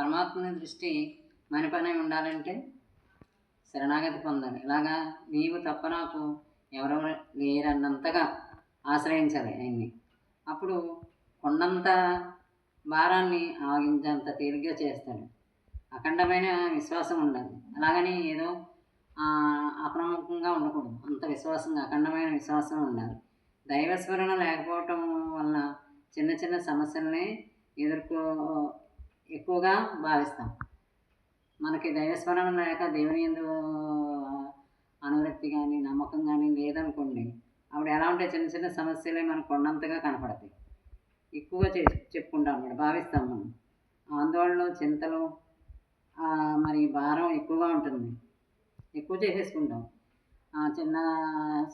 పరమాత్మని దృష్టి మన పనే ఉండాలంటే శరణాగతి పొందాలి. ఇలాగా నీవు తప్ప నాకు ఎవరెవరు లేరన్నంతగా ఆశ్రయించాలి ఆయన్ని. అప్పుడు కొండంత భారాన్ని ఆగించేంత తేలిగ్గా చేస్తాడు. అఖండమైన విశ్వాసం ఉండాలి. అలాగని ఏదో అప్రముఖంగా ఉండకూడదు. అంత విశ్వాసంగా అఖండమైన విశ్వాసం ఉండాలి. దైవస్మరణ లేకపోవటం వలన చిన్న చిన్న సమస్యలనే ఎక్కువగా భావిస్తాం. మనకి దైవస్మరణ లేక దేవుని యందు అనురక్తి కానీ నమ్మకం కానీ లేదనుకోండి, అప్పుడు ఎలా ఉంటే చిన్న చిన్న సమస్యలే మనకు కొండంతగా కనపడతాయి. ఎక్కువగా చెప్పుకుంటాం అన్నమాట, భావిస్తాం మనం. ఆందోళనలు, చింతలు, మరి భారం ఎక్కువగా ఉంటుంది. ఎక్కువ చేసేసుకుంటాం. చిన్న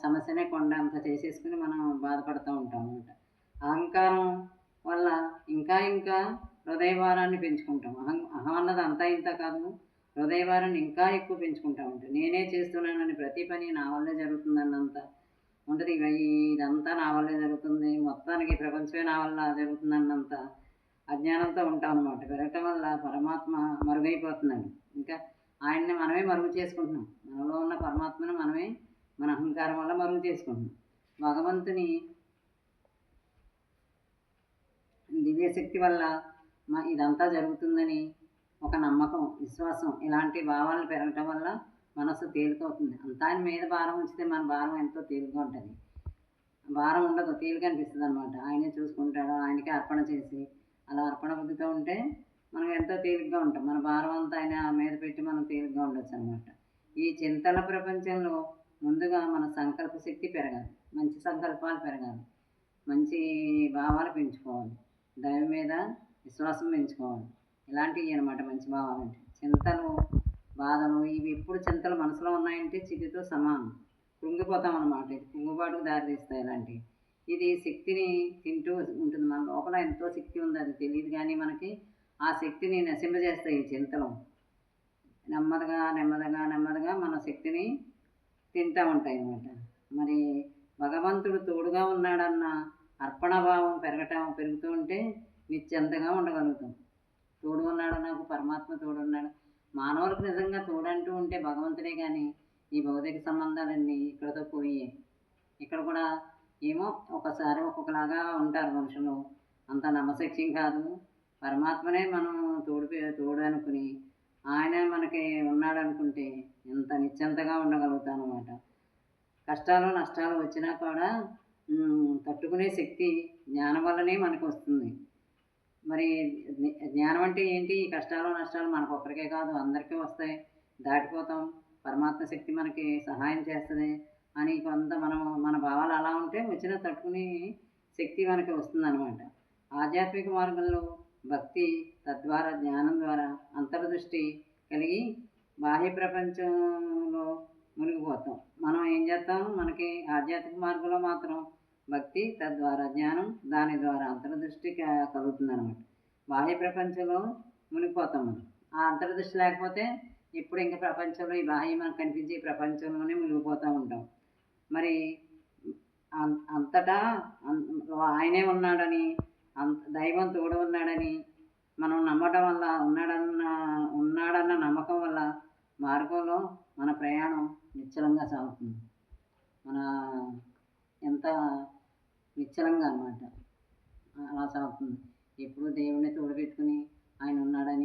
సమస్యనే కొండ అంత చేసేసుకుని మనం బాధపడుతూ ఉంటాం అన్నమాట. అహంకారం వల్ల ఇంకా ఇంకా హృదయ భారాన్ని పెంచుకుంటాం. అహం అన్నది అంతా ఇంత కాదు, హృదయ భారాన్ని ఇంకా ఎక్కువ పెంచుకుంటూ ఉంటాం. నేనే చేస్తున్నానని ప్రతి పని నా వల్లే జరుగుతుందన్నంత ఉంటుంది. ఇదంతా నా వల్లే జరుగుతుంది, మొత్తానికి ప్రపంచమే నా వల్ల జరుగుతుందన్నంత అజ్ఞానంతో ఉంటాం అన్నమాట. పెరగటం వల్ల పరమాత్మ మరుగైపోతుందండి. ఇంకా ఆయన్ని మనమే మరుగు చేసుకుంటున్నాం. మనలో ఉన్న పరమాత్మను మనమే మన అహంకారం వల్ల మరుగు చేసుకుంటున్నాం. భగవంతుని దివ్యశక్తి వల్ల ఇదంతా జరుగుతుందని ఒక నమ్మకం, విశ్వాసం, ఇలాంటి భావాలు పెరగటం వల్ల మనసు తేలికవుతుంది. అంతా ఆయన మీద భారం ఉంచితే మన భారం ఎంతో తేలికగా ఉంటుంది. భారం ఉండదు, తేలిక అనిపిస్తుంది అనమాట. ఆయనే చూసుకుంటాడు. ఆయనకే అర్పణ చేసి అలా అర్పణ బుద్ధితో ఉంటే మనం ఎంతో తేలిగ్గా ఉంటాం. మన భారం అంతా ఆయన మీద పెట్టి మనం తేలిగ్గా ఉండొచ్చు అనమాట. ఈ చింతల ప్రపంచంలో ముందుగా మన సంకల్ప శక్తి పెరగాలి. మంచి సంకల్పాలు పెరగాలి. మంచి భావాలు పెంచుకోవాలి. దైవం మీద విశ్వాసం పెంచుకోవాలి. ఇలాంటివి అనమాట మంచి భావాలంటే. చింతలు, బాధలు, ఇవి ఎప్పుడు చింతలు మనసులో ఉన్నాయంటే చితితో సమానం. కృంగిపోతాం అన్నమాట. ఇది కుంగుబాటుకు దారితీస్తాయి ఇలాంటివి. ఇది శక్తిని తింటూ ఉంటుంది. మన లోపల ఎంతో శక్తి ఉంది, అది తెలియదు కానీ మనకి ఆ శక్తిని నశింపజేస్తాయి ఈ చింతలు. నెమ్మదిగా నెమ్మదిగా నెమ్మదిగా మన శక్తిని తింటూ ఉంటాయి అన్నమాట. మరి భగవంతుడు తోడుగా ఉన్నాడన్న అర్పణభావం పెరుగుతూ ఉంటే నిశ్చింతగా ఉండగలుగుతాం. తోడు ఉన్నాడు, నాకు పరమాత్మ తోడున్నాడు. మానవులకు నిజంగా తోడంటూ ఉంటే భగవంతుడే కానీ ఈ భౌతిక సంబంధాలన్నీ ఇక్కడతో పోయి, ఇక్కడ కూడా ఏమో ఒకసారి ఒక్కొక్కలాగా ఉంటారు మనుషులు. అంత నమ్మశక్యం కాదు. పరమాత్మనే మనం తోడు అనుకుని ఆయన మనకి ఉన్నాడు అనుకుంటే ఎంత నిశ్చింతగా ఉండగలుగుతాం అన్నమాట. కష్టాలు నష్టాలు వచ్చినా కూడా తట్టుకునే శక్తి జ్ఞానం వల్లనే మనకు వస్తుంది. మరి జ్ఞానం అంటే ఏంటి? ఈ కష్టాలు నష్టాలు మనకొక్కరికే కాదు, అందరికీ వస్తాయి, దాటిపోతాం. పరమాత్మ శక్తి మనకి సహాయం చేస్తుంది అని కొంత మన భావాలు అలా ఉంటే వచ్చిన తట్టుకునే శక్తి మనకి వస్తుందన్నమాట. ఆధ్యాత్మిక మార్గంలో భక్తి, తద్వారా జ్ఞానం ద్వారా అంతర్దృష్టి కలిగి బాహ్య ప్రపంచంలో మునిగిపోతాం. మనం ఏం చేస్తాం? మనకి ఆధ్యాత్మిక మార్గంలో మాత్రం భక్తి, తద్వారా జ్ఞానం, దాని ద్వారా అంతర్దృష్టి కలుగుతుందన్నమాట. బాహ్య ప్రపంచంలో మునిగిపోతాం మనం. ఆ అంతర్దృష్టి లేకపోతే ఇప్పుడు ఇంకా ప్రపంచంలో ఈ బాహ్య మనకు కనిపించే ప్రపంచంలోనే మునిగిపోతూ ఉంటాం. మరి అంతటా ఆయనే ఉన్నాడని, దైవం తోడు ఉన్నాడని మనం నమ్మడం వల్ల, ఉన్నాడన్న నమ్మకం వల్ల మార్గంలో మన ప్రయాణం నిశ్చలంగా సాగుతుంది. ఎంత నిశ్చలంగా అన్నమాట అలా సాగుతుంది. ఎప్పుడు దేవుడిని తోడుపెట్టుకుని ఆయన ఉన్నాడని